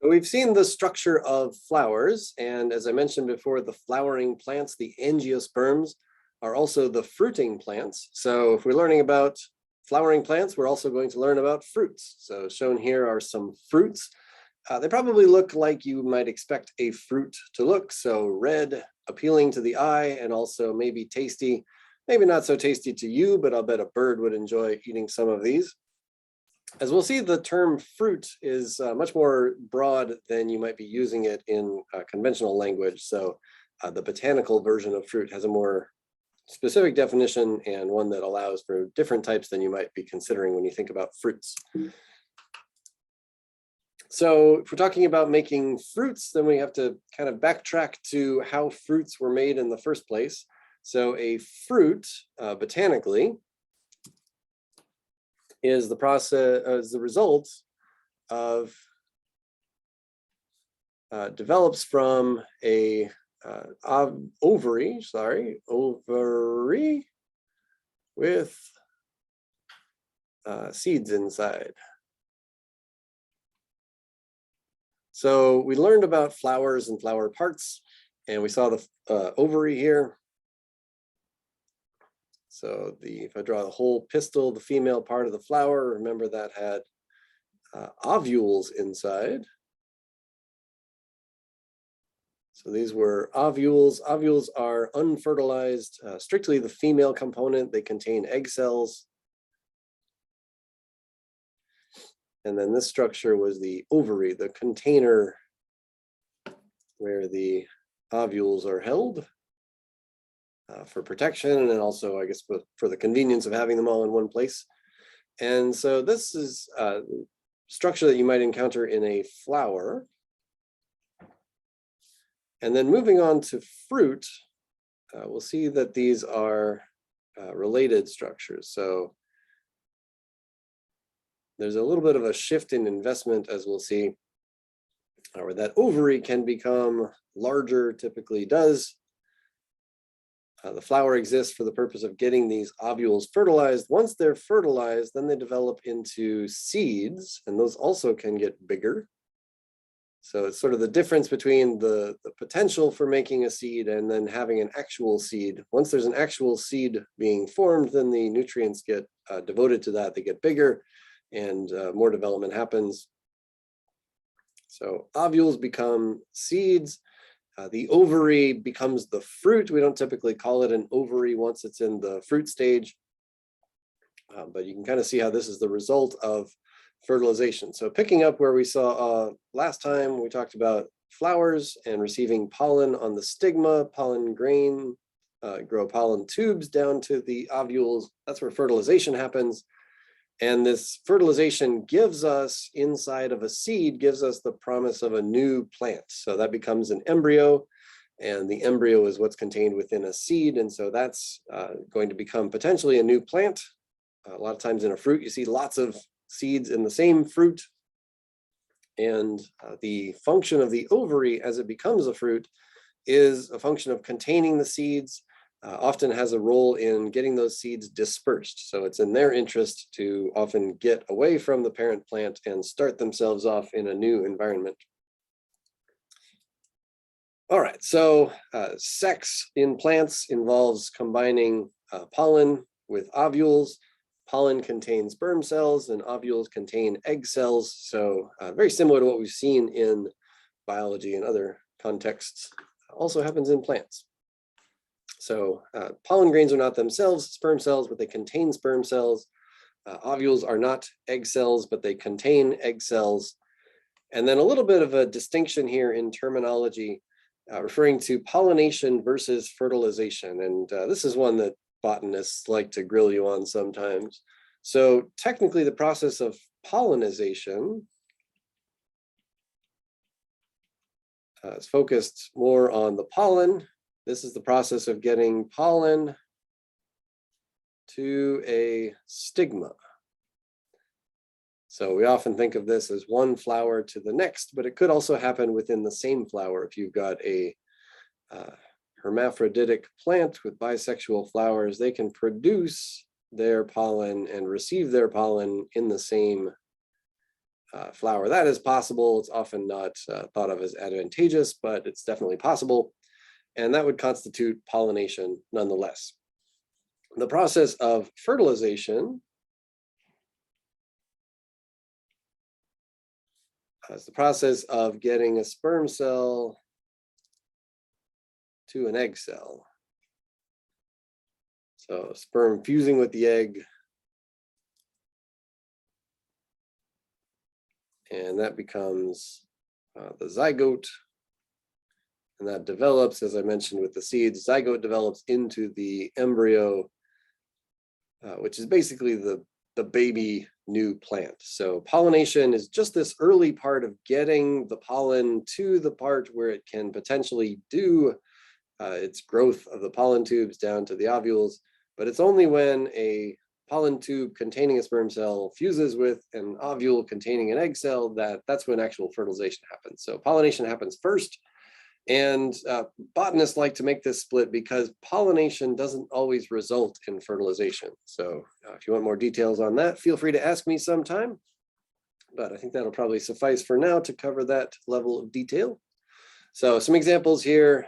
We've seen the structure of flowers, and as I mentioned before, the flowering plants, the angiosperms, are also the fruiting plants. So if we're learning about flowering plants, we're also going to learn about fruits. So shown here are some fruits. They probably look like you might expect a fruit to look, so red, appealing to the eye, and also maybe tasty. Maybe not so tasty to you, but I'll bet a bird would enjoy eating some of these. As we'll see, the term fruit is much more broad than you might be using it in conventional language. So the botanical version of fruit has a more specific definition and one that allows for different types than you might be considering when you think about fruits. So if we're talking about making fruits, then we have to kind of backtrack to how fruits were made in the first place. So a fruit, botanically, is the result of develops from a ovary with seeds inside. So we learned about flowers and flower parts, and we saw the ovary here. So if I draw the whole pistil, the female part of the flower, remember that had ovules inside. So these were ovules. Ovules are unfertilized, strictly the female component. They contain egg cells. And then this structure was the ovary, the container where the ovules are held. For protection, and also, I guess, for the convenience of having them all in one place. And so this is a structure that you might encounter in a flower. And then moving on to fruit, we'll see that these are related structures. So there's a little bit of a shift in investment, as we'll see, where that ovary can become larger, typically does. The flower exists for the purpose of getting these ovules fertilized. Once they're fertilized, then they develop into seeds, and those also can get bigger. So it's sort of the difference between the potential for making a seed and then having an actual seed. Once there's an actual seed being formed, then the nutrients get devoted to that. They get bigger, and more development happens. So ovules become seeds. The ovary becomes the fruit. We don't typically call it an ovary once it's in the fruit stage, but you can kind of see how this is the result of fertilization. So picking up where we saw last time, we talked about flowers and receiving pollen on the stigma, pollen grain, grow pollen tubes down to the ovules. That's where fertilization happens. And this fertilization gives us, inside of a seed, gives us the promise of a new plant. So that becomes an embryo, and the embryo is what's contained within a seed. And so that's going to become potentially a new plant. A lot of times in a fruit, you see lots of seeds in the same fruit. And the function of the ovary as it becomes a fruit is a function of containing the seeds, often has a role in getting those seeds dispersed. So it's in their interest to often get away from the parent plant and start themselves off in a new environment. All right, so sex in plants involves combining pollen with ovules. Pollen contains sperm cells and ovules contain egg cells. So very similar to what we've seen in biology and other contexts, also happens in plants. So pollen grains are not themselves sperm cells, but they contain sperm cells. Ovules are not egg cells, but they contain egg cells. And then a little bit of a distinction here in terminology, referring to pollination versus fertilization. And this is one that botanists like to grill you on sometimes. So technically the process of pollinization is focused more on the pollen. This is the process of getting pollen to a stigma. So we often think of this as one flower to the next, but it could also happen within the same flower. If you've got a hermaphroditic plant with bisexual flowers, they can produce their pollen and receive their pollen in the same flower. That is possible. It's often not thought of as advantageous, but it's definitely possible. And that would constitute pollination nonetheless. The process of fertilization is the process of getting a sperm cell to an egg cell. So sperm fusing with the egg, and that becomes the zygote, and that develops, as I mentioned with the seeds, zygote develops into the embryo, which is basically the baby new plant. So pollination is just this early part of getting the pollen to the part where it can potentially do its growth of the pollen tubes down to the ovules, but it's only when a pollen tube containing a sperm cell fuses with an ovule containing an egg cell that's when actual fertilization happens. So pollination happens first, and botanists like to make this split because pollination doesn't always result in fertilization. So if you want more details on that, feel free to ask me sometime, but I think that'll probably suffice for now to cover that level of detail. So some examples here,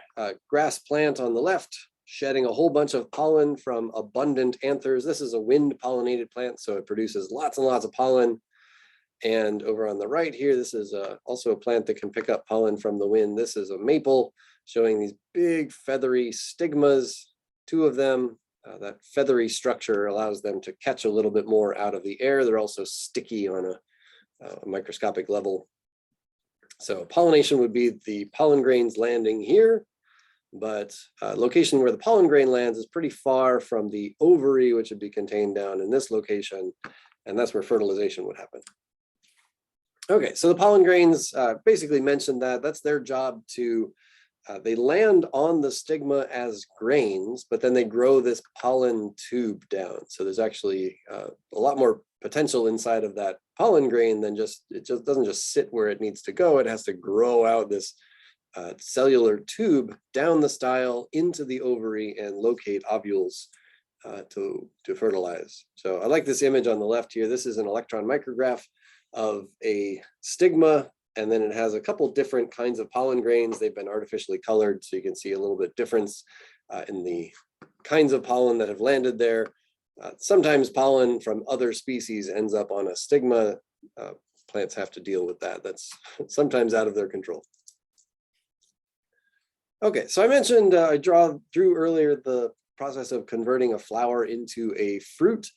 grass plant on the left, shedding a whole bunch of pollen from abundant anthers. This is a wind pollinated plant, so it produces lots and lots of pollen. And over on the right here, this is also a plant that can pick up pollen from the wind. This is a maple showing these big feathery stigmas, two of them. That feathery structure allows them to catch a little bit more out of the air. They're also sticky on a microscopic level. So pollination would be the pollen grains landing here, but location where the pollen grain lands is pretty far from the ovary, which would be contained down in this location, and that's where fertilization would happen. Okay, so the pollen grains basically mentioned that's their job to, they land on the stigma as grains, but then they grow this pollen tube down. So there's actually a lot more potential inside of that pollen grain than it just doesn't just sit where it needs to go. It has to grow out this cellular tube down the style into the ovary and locate ovules to fertilize. So I like this image on the left here. This is an electron micrograph of a stigma, and then it has a couple different kinds of pollen grains. They've been artificially colored, so you can see a little bit difference in the kinds of pollen that have landed there. Sometimes pollen from other species ends up on a stigma. Plants have to deal with that. That's sometimes out of their control. Okay, so I mentioned, I drew earlier the process of converting a flower into a fruit.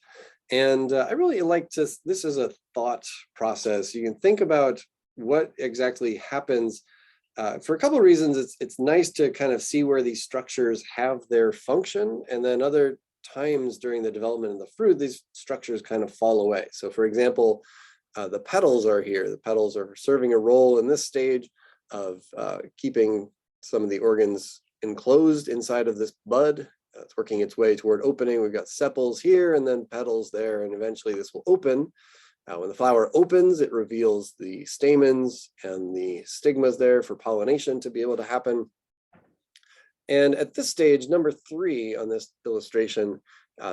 And I really like this is a thought process. You can think about what exactly happens. For a couple of reasons, it's nice to kind of see where these structures have their function, and then other times during the development of the fruit, these structures kind of fall away. So for example, the petals are here. The petals are serving a role in this stage of keeping some of the organs enclosed inside of this bud. It's working its way toward opening. We've got sepals here and then petals there, and eventually this will open. When the flower opens, it reveals the stamens and the stigmas there for pollination to be able to happen. And at this stage, number 3 on this illustration,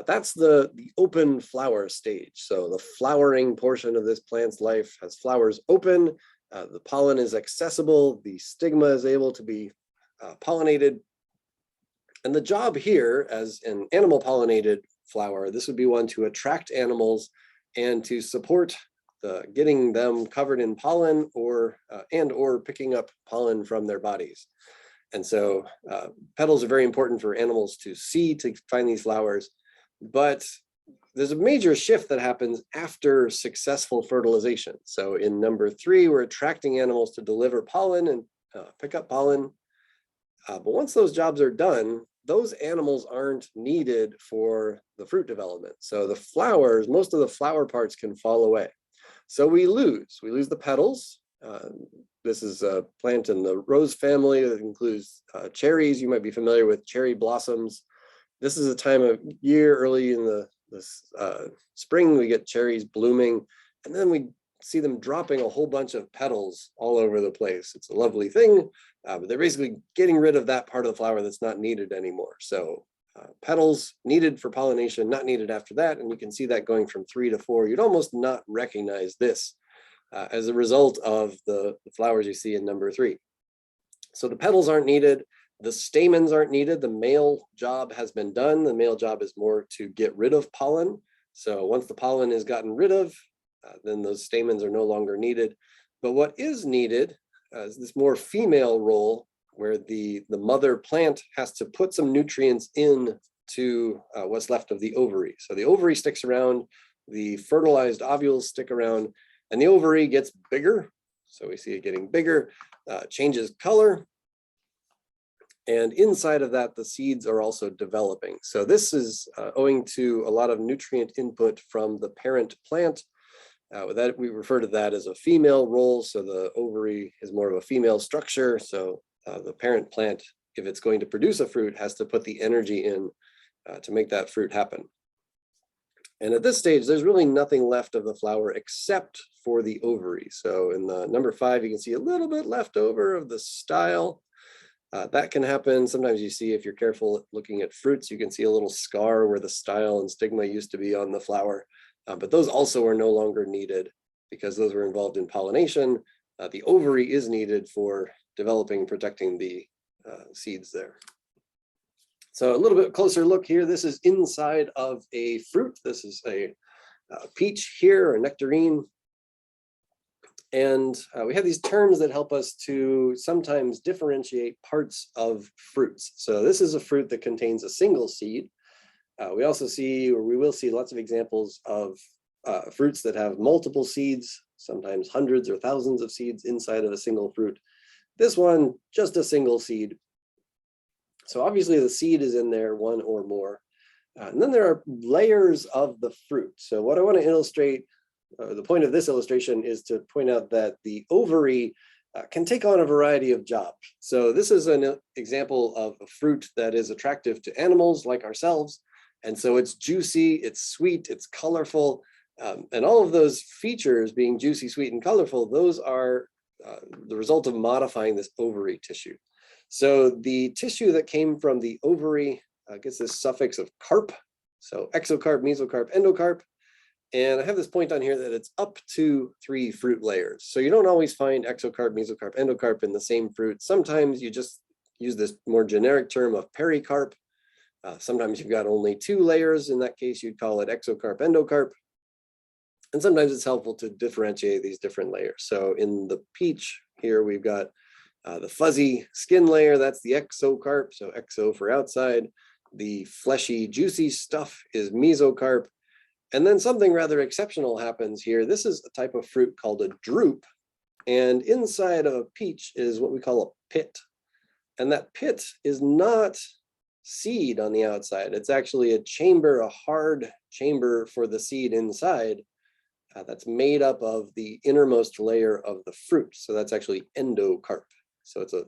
that's the open flower stage. So the flowering portion of this plant's life has flowers open, the pollen is accessible, the stigma is able to be pollinated. And the job here, as an animal pollinated flower, this would be one to attract animals and to support getting them covered in pollen or picking up pollen from their bodies. And so petals are very important for animals to see to find these flowers. But there's a major shift that happens after successful fertilization. So in number 3, we're attracting animals to deliver pollen and pick up pollen. But once those jobs are done, those animals aren't needed for the fruit development. So the flowers, most of the flower parts can fall away. So we lose the petals. This is a plant in the rose family that includes cherries. You might be familiar with cherry blossoms. This is a time of year early in the spring, we get cherries blooming, and then we see them dropping a whole bunch of petals all over the place. It's a lovely thing, but they're basically getting rid of that part of the flower that's not needed anymore. So petals needed for pollination, not needed after that. And you can see that going from 3 to 4. You'd almost not recognize this as a result of the flowers you see in number 3. So the petals aren't needed. The stamens aren't needed. The male job has been done. The male job is more to get rid of pollen. So once the pollen is gotten rid of, then those stamens are no longer needed. But what is needed is this more female role where the mother plant has to put some nutrients in to what's left of the ovary. So the ovary sticks around, the fertilized ovules stick around, and the ovary gets bigger. So we see it getting bigger, changes color. And inside of that, the seeds are also developing. So this is owing to a lot of nutrient input from the parent plant. That we refer to that as a female role. So the ovary is more of a female structure. So the parent plant, if it's going to produce a fruit, has to put the energy in to make that fruit happen. And at this stage, there's really nothing left of the flower except for the ovary. So in the number 5, you can see a little bit left over of the style. That can happen. Sometimes you see, if you're careful looking at fruits, you can see a little scar where the style and stigma used to be on the flower. But those also are no longer needed because those were involved in pollination. The ovary is needed for developing and protecting the seeds there. So a little bit closer look here. This is inside of a fruit. This is a peach here, a nectarine. And we have these terms that help us to sometimes differentiate parts of fruits. So this is a fruit that contains a single seed. We also see, or we will see, lots of examples of fruits that have multiple seeds, sometimes hundreds or thousands of seeds inside of a single fruit. This one, just a single seed. So obviously the seed is in there, one or more. And then there are layers of the fruit. So what I want to illustrate, the point of this illustration is to point out that the ovary can take on a variety of jobs. So this is an example of a fruit that is attractive to animals like ourselves. And so it's juicy, it's sweet, it's colorful. And all of those features being juicy, sweet, and colorful, those are the result of modifying this ovary tissue. So the tissue that came from the ovary gets this suffix of carp. So exocarp, mesocarp, endocarp. And I have this point on here that it's up to 3 fruit layers. So you don't always find exocarp, mesocarp, endocarp in the same fruit. Sometimes you just use this more generic term of pericarp. Sometimes you've got only 2 layers. In that case, you'd call it exocarp, endocarp. And sometimes it's helpful to differentiate these different layers. So in the peach here, we've got the fuzzy skin layer, that's the exocarp, so exo for outside. The fleshy, juicy stuff is mesocarp. And then something rather exceptional happens here. This is a type of fruit called a drupe. And inside of a peach is what we call a pit. And that pit is not seed on the outside. It's actually a chamber, a hard chamber for the seed inside that's made up of the innermost layer of the fruit. So that's actually endocarp. So it's a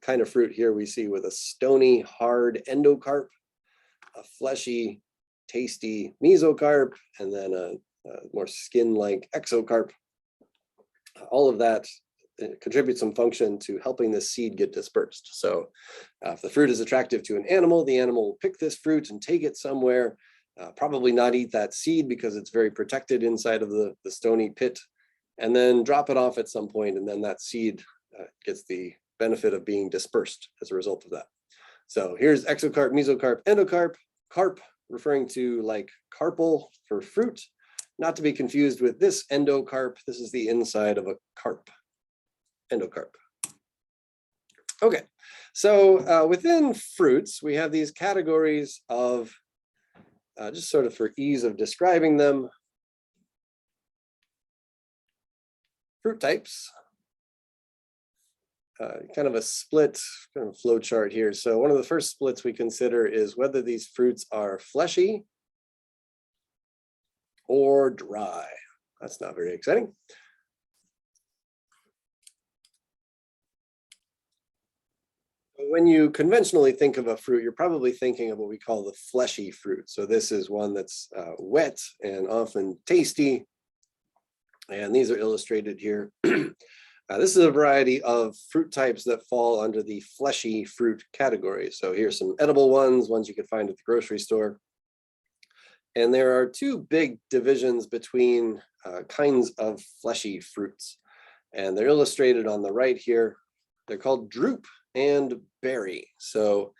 kind of fruit here we see with a stony, hard endocarp, a fleshy, tasty mesocarp, and then a more skin-like exocarp. All of that contributes some function to helping the seed get dispersed. So if the fruit is attractive to an animal, the animal will pick this fruit and take it somewhere, probably not eat that seed because it's very protected inside of the stony pit, and then drop it off at some point, and then that seed gets the benefit of being dispersed as a result of that. So here's exocarp, mesocarp, endocarp, carp referring to like carpal for fruit, not to be confused with this endocarp. This is the inside of a carp, endocarp. Okay, so within fruits, we have these categories of, just sort of for ease of describing them, fruit types. Kind of a split kind of flow chart here. So one of the first splits we consider is whether these fruits are fleshy or dry. That's not very exciting. When you conventionally think of a fruit, you're probably thinking of what we call the fleshy fruit. So this is one that's wet and often tasty. And these are illustrated here. This is a variety of fruit types that fall under the fleshy fruit category. So here's some edible ones you could find at the grocery store. And there are two big divisions between kinds of fleshy fruits. And they're illustrated on the right here. They're called drupe and berry. So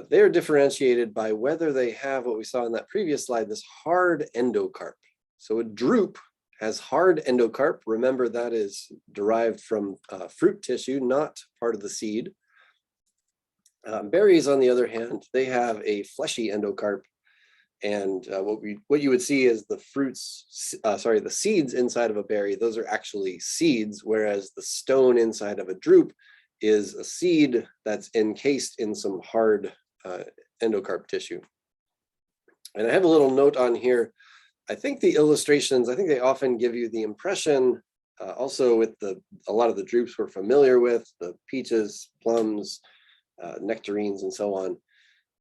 they're differentiated by whether they have what we saw in that previous slide, this hard endocarp. So a drupe has hard endocarp. Remember, that is derived from fruit tissue, not part of the seed. Berries, on the other hand, they have a fleshy endocarp. And what you would see is the the seeds inside of a berry, those are actually seeds, whereas the stone inside of a drupe is a seed that's encased in some hard endocarp tissue. And I have a little note on here. I think the illustrations, I think they often give you the impression, also with a lot of the drupes we're familiar with, the peaches, plums, nectarines, and so on.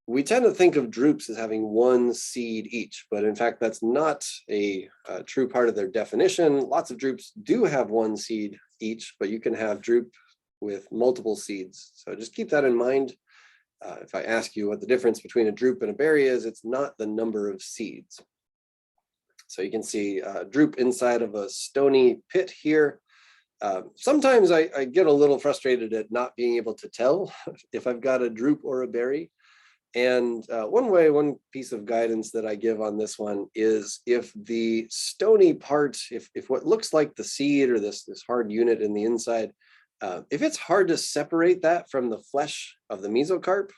We tend to think of drupes as having one seed each, but in fact, that's not a true part of their definition. Lots of drupes do have one seed each, but you can have drupe with multiple seeds. So just keep that in mind. If I ask you what the difference between a drupe and a berry is, it's not the number of seeds. So you can see drupe inside of a stony pit here. Sometimes I get a little frustrated at not being able to tell if I've got a drupe or a berry. And one piece of guidance that I give on this one is if the stony part, if what looks like the seed or this hard unit in the inside, if it's hard to separate that from the flesh of the mesocarp,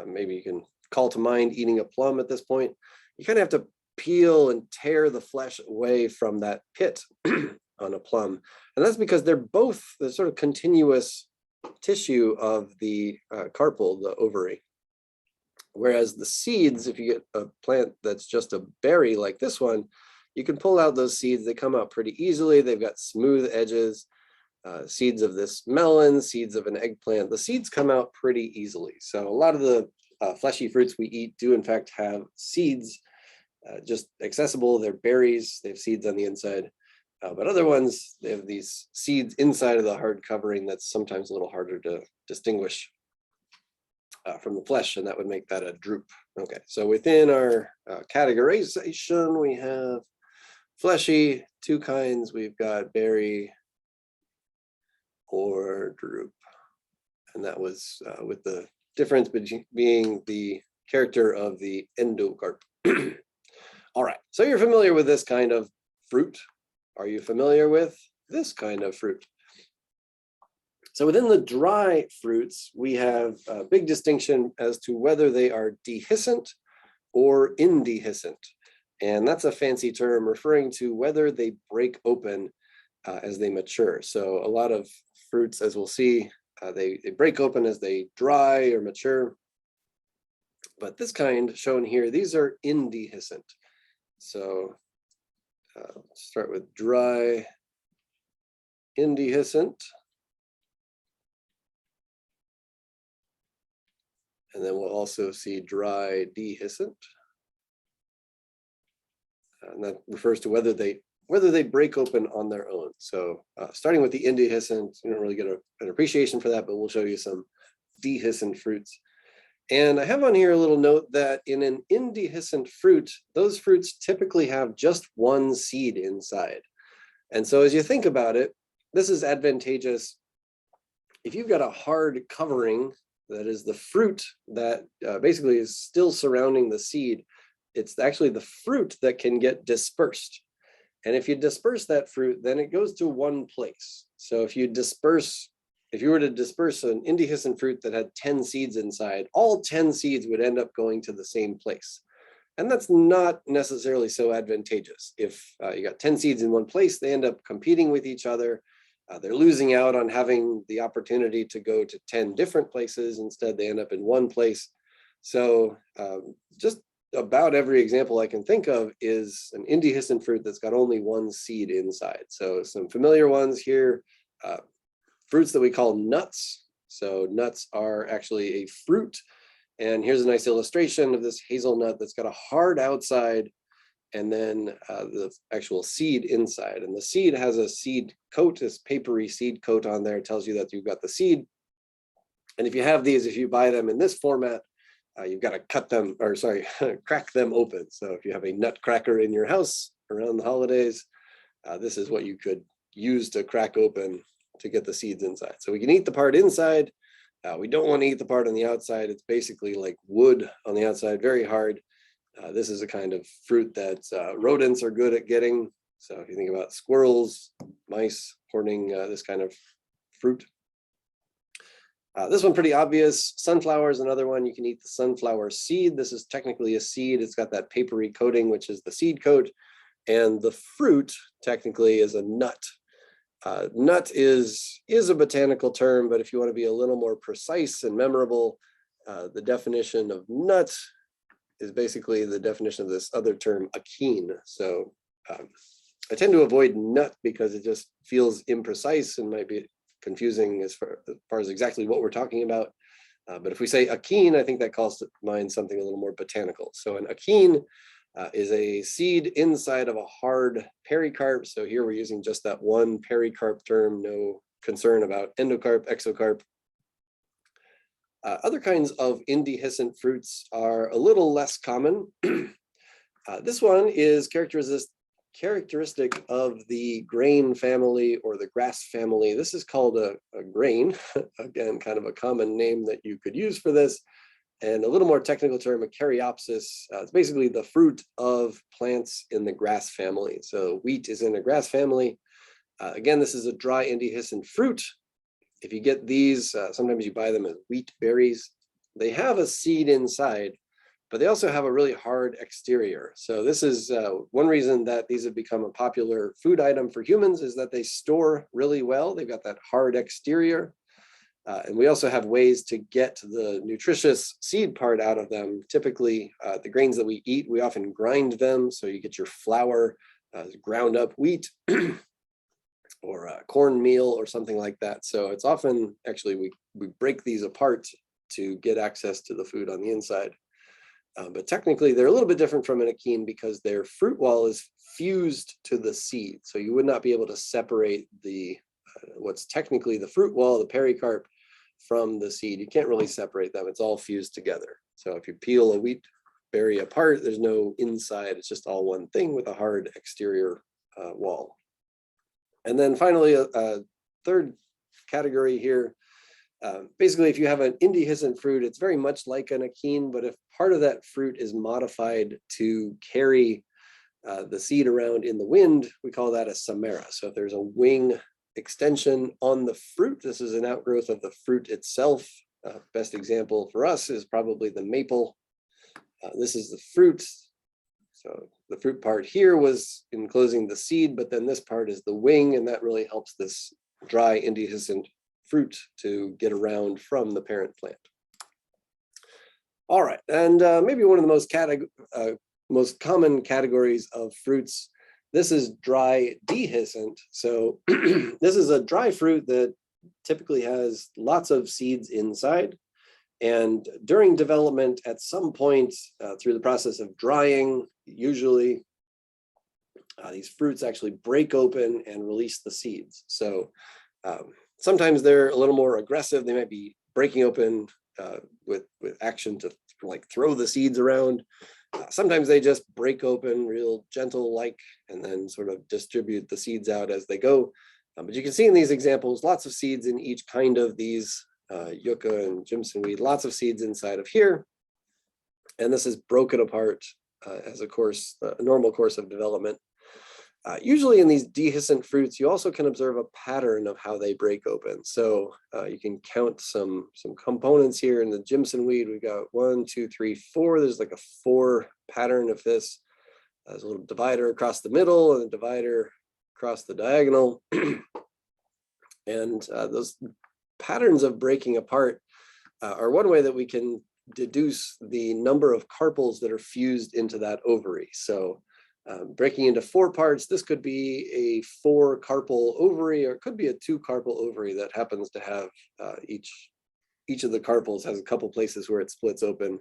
maybe you can call to mind eating a plum at this point, you kind of have to peel and tear the flesh away from that pit on a plum. And that's because they're both the sort of continuous tissue of the carpel, the ovary. Whereas the seeds, if you get a plant that's just a berry like this one, you can pull out those seeds. They come out pretty easily. They've got smooth edges. Seeds of this melon, seeds of an eggplant, the seeds come out pretty easily. So a lot of the fleshy fruits we eat do in fact have seeds just accessible. They're berries, they have seeds on the inside. But other ones, they have these seeds inside of the hard covering that's sometimes a little harder to distinguish from the flesh, and that would make that a drupe. Okay, so within our categorization, we have fleshy, two kinds. We've got berry or drupe, and that was with the difference being the character of the endocarp. All right, so you're familiar with this kind of fruit. Are you familiar with this kind of fruit? So within the dry fruits, we have a big distinction as to whether they are dehiscent or indehiscent. And that's a fancy term referring to whether they break open as they mature. So a lot of fruits, as we'll see, they break open as they dry or mature. But this kind shown here, these are indehiscent. So let's start with dry, indehiscent. And then we'll also see dry dehiscent. And that refers to whether they break open on their own. So starting with the indehiscent, you don't really get an appreciation for that, but we'll show you some dehiscent fruits. And I have on here a little note that in an indehiscent fruit, those fruits typically have just one seed inside. And so as you think about it, this is advantageous. If you've got a hard covering, that is the fruit that basically is still surrounding the seed, it's actually the fruit that can get dispersed. And if you disperse that fruit, then it goes to one place. So if you were to disperse an indehiscent fruit that had 10 seeds inside, all 10 seeds would end up going to the same place. And that's not necessarily so advantageous. If you got 10 seeds in one place, they end up competing with each other. They're losing out on having the opportunity to go to 10 different places. Instead, they end up in one place. So just about every example I can think of is an indehiscent fruit that's got only one seed inside. So some familiar ones here, fruits that we call nuts. So nuts are actually a fruit. And here's a nice illustration of this hazelnut that's got a hard outside and then the actual seed inside. And the seed has a seed coat, this papery seed coat on there. It tells you that you've got the seed. And if you have these, if you buy them in this format, you've got to cut them, or sorry, crack them open. So if you have a nutcracker in your house around the holidays, this is what you could use to crack open to get the seeds inside. So we can eat the part inside. We don't want to eat the part on the outside. It's basically like wood on the outside, very hard. This is a kind of fruit that rodents are good at getting. So if you think about squirrels, mice hoarding this kind of fruit. This one pretty obvious. Sunflower is another one. You can eat the sunflower seed. This is technically a seed. It's got that papery coating, which is the seed coat. And the fruit technically is a nut. Nut is a botanical term, but if you want to be a little more precise and memorable, the definition of nut is basically the definition of this other term, akene. So I tend to avoid nut because it just feels imprecise and might be confusing as far as exactly what we're talking about. But if we say akene, I think that calls to mind something a little more botanical. So an akene is a seed inside of a hard pericarp. So here we're using just that one pericarp term, no concern about endocarp, exocarp. Other kinds of indehiscent fruits are a little less common. This one is characteristic of the grain family or the grass family. This is called a grain, again, kind of a common name that you could use for this. And a little more technical term, a caryopsis. It's basically the fruit of plants in the grass family. So wheat is in a grass family. Again, this is a dry indehiscent fruit. If you get these, sometimes you buy them as wheat berries. They have a seed inside, but they also have a really hard exterior. So this is one reason that these have become a popular food item for humans, is that they store really well. They've got that hard exterior. And we also have ways to get the nutritious seed part out of them. Typically, the grains that we eat, we often grind them. So you get your flour, ground up wheat, or cornmeal or something like that. So it's often, actually, we break these apart to get access to the food on the inside. But technically, they're a little bit different from an akene because their fruit wall is fused to the seed. So you would not be able to separate the what's technically the fruit wall, the pericarp, from the seed. You can't really separate them. It's all fused together. So if you peel a wheat berry apart, there's no inside. It's just all one thing with a hard exterior wall. And then finally, a third category here. Basically, if you have an indehiscent fruit, it's very much like an akene, but if part of that fruit is modified to carry the seed around in the wind, we call that a samara. So if there's a wing extension on the fruit, this is an outgrowth of the fruit itself. Best example for us is probably the maple. This is the fruit. So the fruit part here was enclosing the seed, but then this part is the wing, and that really helps this dry indehiscent fruit to get around from the parent plant. All right, and maybe one of the most common categories of fruits, this is dry dehiscent. So this is a dry fruit that typically has lots of seeds inside. And during development, at some point through the process of drying, usually these fruits actually break open and release the seeds. So sometimes they're a little more aggressive. They might be breaking open with action to like throw the seeds around. Sometimes they just break open real gentle-like and then sort of distribute the seeds out as they go. But you can see in these examples, lots of seeds in each kind of these yucca and jimson weed, lots of seeds inside of here. And this is broken apart as a normal course of development. Usually in these dehiscent fruits, you also can observe a pattern of how they break open. So you can count some components here in the jimson weed. We've got 1, 2, 3, 4. There's like a 4 pattern of this. There's a little divider across the middle and a divider across the diagonal. And those patterns of breaking apart are one way that we can deduce the number of carpels that are fused into that ovary. So breaking into 4 parts, this could be a 4 carpel ovary, or it could be a 2 carpel ovary that happens to have each of the carpels has a couple places where it splits open.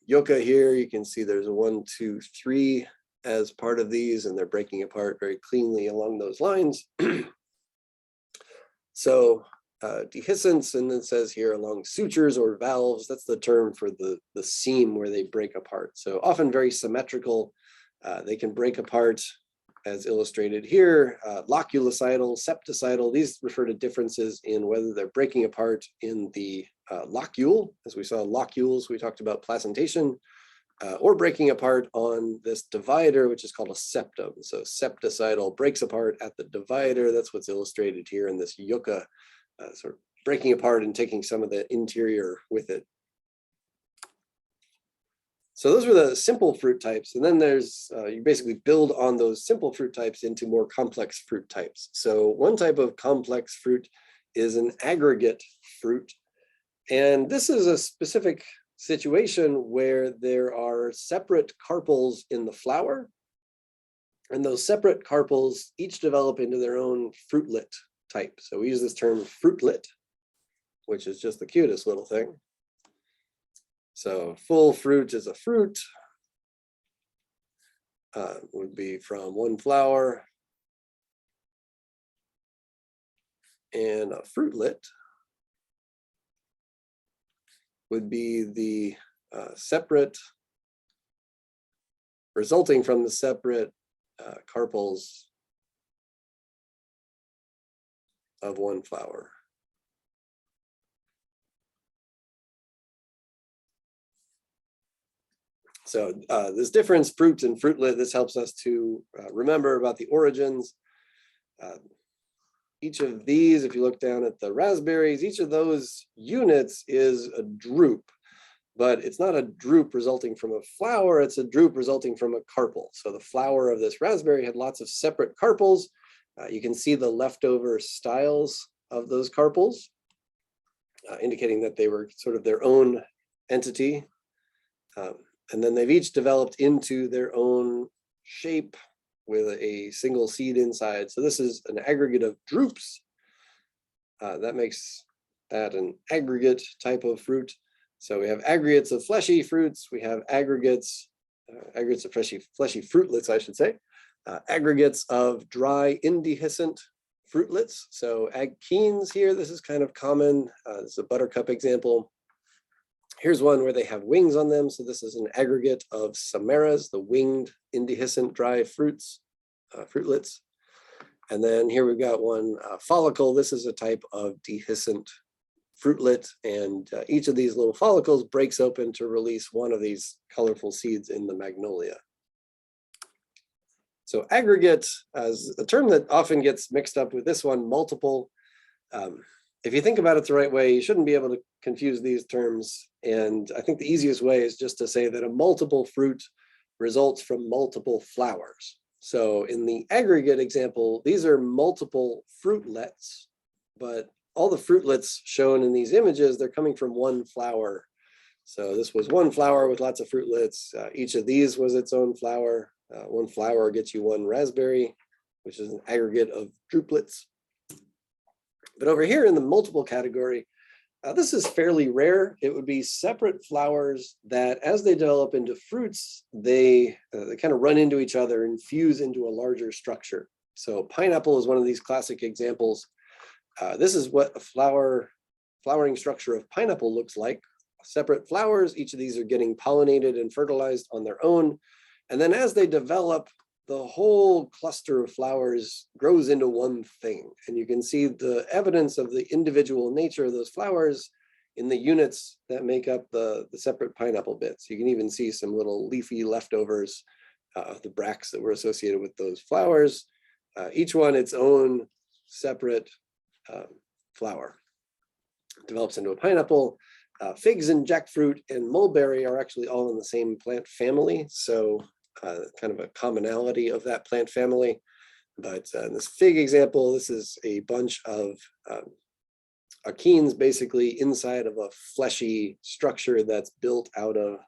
Yucca here, you can see there's a 1, 2, 3 as part of these, and they're breaking apart very cleanly along those lines. So dehiscence, and then says here along sutures or valves. That's the term for the seam where they break apart. So often very symmetrical. They can break apart as illustrated here, loculocidal, septicidal. These refer to differences in whether they're breaking apart in the locule, as we saw locules, we talked about placentation, or breaking apart on this divider, which is called a septum. So septicidal breaks apart at the divider. That's what's illustrated here in this yucca, sort of breaking apart and taking some of the interior with it. So those were the simple fruit types. And then there's, you basically build on those simple fruit types into more complex fruit types. So one type of complex fruit is an aggregate fruit. And this is a specific situation where there are separate carpels in the flower. And those separate carpels each develop into their own fruitlet type. So we use this term fruitlet, which is just the cutest little thing. So full fruit is a fruit, would be from one flower, and a fruitlet would be the separate, resulting from the separate carpels of one flower. So this difference, fruit and fruitlet, this helps us to remember about the origins. Each of these, if you look down at the raspberries, each of those units is a drupe, but it's not a drupe resulting from a flower, it's a drupe resulting from a carpel. So the flower of this raspberry had lots of separate carpels. You can see the leftover styles of those carpels, indicating that they were sort of their own entity. And then they've each developed into their own shape with a single seed inside. So this is an aggregate of drupes. That makes that an aggregate type of fruit. So we have aggregates of fleshy fruits. We have aggregates of fleshy fruitlets, I should say. Aggregates of dry indehiscent fruitlets. So achenes here, this is kind of common. This is a buttercup example. Here's one where they have wings on them. So this is an aggregate of samaras, the winged indehiscent dry fruits, fruitlets. And then here we've got one follicle. This is a type of dehiscent fruitlet. And each of these little follicles breaks open to release one of these colorful seeds in the magnolia. So aggregate is a term that often gets mixed up with this one, multiple. If you think about it the right way, you shouldn't be able to confuse these terms. And I think the easiest way is just to say that a multiple fruit results from multiple flowers. So in the aggregate example, these are multiple fruitlets, but all the fruitlets shown in these images, they're coming from one flower. So this was one flower with lots of fruitlets. Each of these was its own flower. One flower gets you one raspberry, which is an aggregate of druplets. But over here in the multiple category, this is fairly rare. It would be separate flowers that as they develop into fruits, they kind of run into each other and fuse into a larger structure. So pineapple is one of these classic examples. This is what a flowering structure of pineapple looks like. Separate flowers, each of these are getting pollinated and fertilized on their own. And then as they develop, the whole cluster of flowers grows into one thing. And you can see the evidence of the individual nature of those flowers in the units that make up the separate pineapple bits. You can even see some little leafy leftovers of the bracts that were associated with those flowers. Each one its own separate flower. It develops into a pineapple. Figs and jackfruit and mulberry are actually all in the same plant family. So kind of a commonality of that plant family. But in this fig example, this is a bunch of achenes basically inside of a fleshy structure that's built out of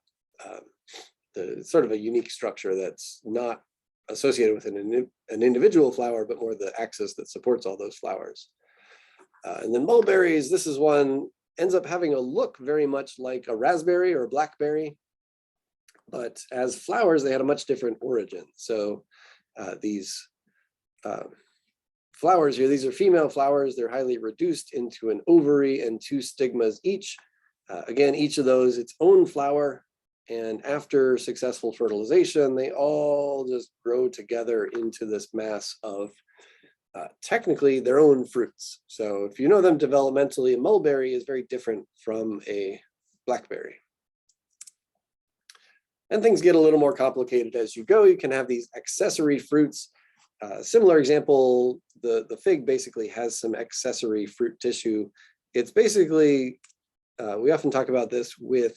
the sort of a unique structure that's not associated with an individual flower, but more the axis that supports all those flowers. And then mulberries, this is one, ends up having a look very much like a raspberry or a blackberry. But as flowers, they had a much different origin. So these flowers here. These are female flowers. They're highly reduced into an ovary and 2 stigmas each. Again, each of those its own flower. And after successful fertilization, they all just grow together into this mass of technically their own fruits. So if you know them developmentally, a mulberry is very different from a blackberry. And things get a little more complicated as you go. You can have these accessory fruits. Similar example, the fig basically has some accessory fruit tissue. It's basically, we often talk about this with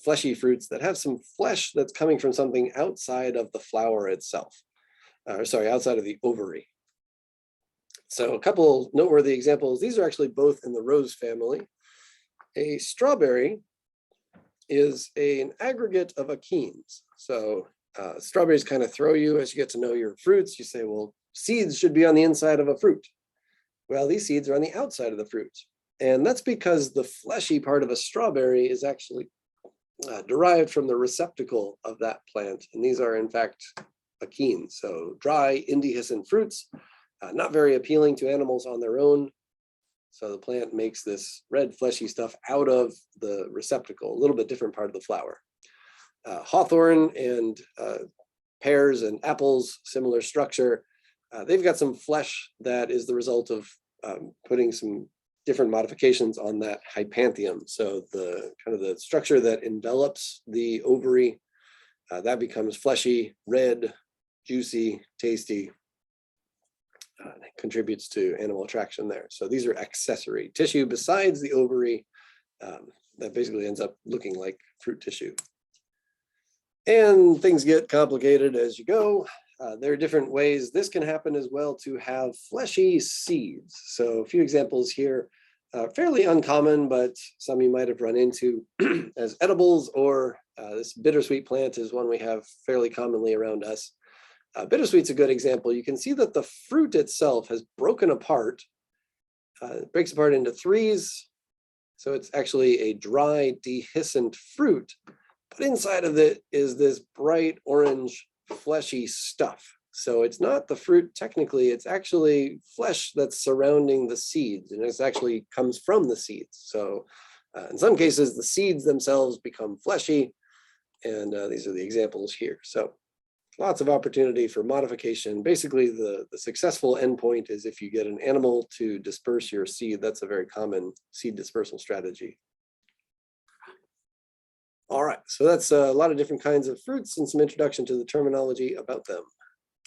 fleshy fruits that have some flesh that's coming from something outside of the flower itself. Outside of the ovary. So a couple noteworthy examples. These are actually both in the rose family. A strawberry is an aggregate of achenes. So strawberries kind of throw you as you get to know your fruits. You say, well, seeds should be on the inside of a fruit. Well, these seeds are on the outside of the fruit. And that's because the fleshy part of a strawberry is actually derived from the receptacle of that plant. And these are, in fact, achenes. So dry, indehiscent fruits, not very appealing to animals on their own. So the plant makes this red fleshy stuff out of the receptacle, a little bit different part of the flower. Hawthorn and pears and apples, similar structure. They've got some flesh that is the result of putting some different modifications on that hypanthium. So the kind of the structure that envelops the ovary, that becomes fleshy, red, juicy, tasty. Contributes to animal attraction there. So these are accessory tissue besides the ovary that basically ends up looking like fruit tissue. And things get complicated as you go. There are different ways this can happen as well to have fleshy seeds. So a few examples here, fairly uncommon, but some you might have run into as edibles, or this bittersweet plant is one we have fairly commonly around us. Bittersweet's a good example. You can see that the fruit itself has broken apart. It breaks apart into threes. So it's actually a dry, dehiscent fruit. But inside of it is this bright orange, fleshy stuff. So it's not the fruit technically, it's actually flesh that's surrounding the seeds. And it actually comes from the seeds. So in some cases, the seeds themselves become fleshy. And these are the examples here. So lots of opportunity for modification. Basically, the successful endpoint is if you get an animal to disperse your seed. That's a very common seed dispersal strategy. All right, so that's a lot of different kinds of fruits and some introduction to the terminology about them.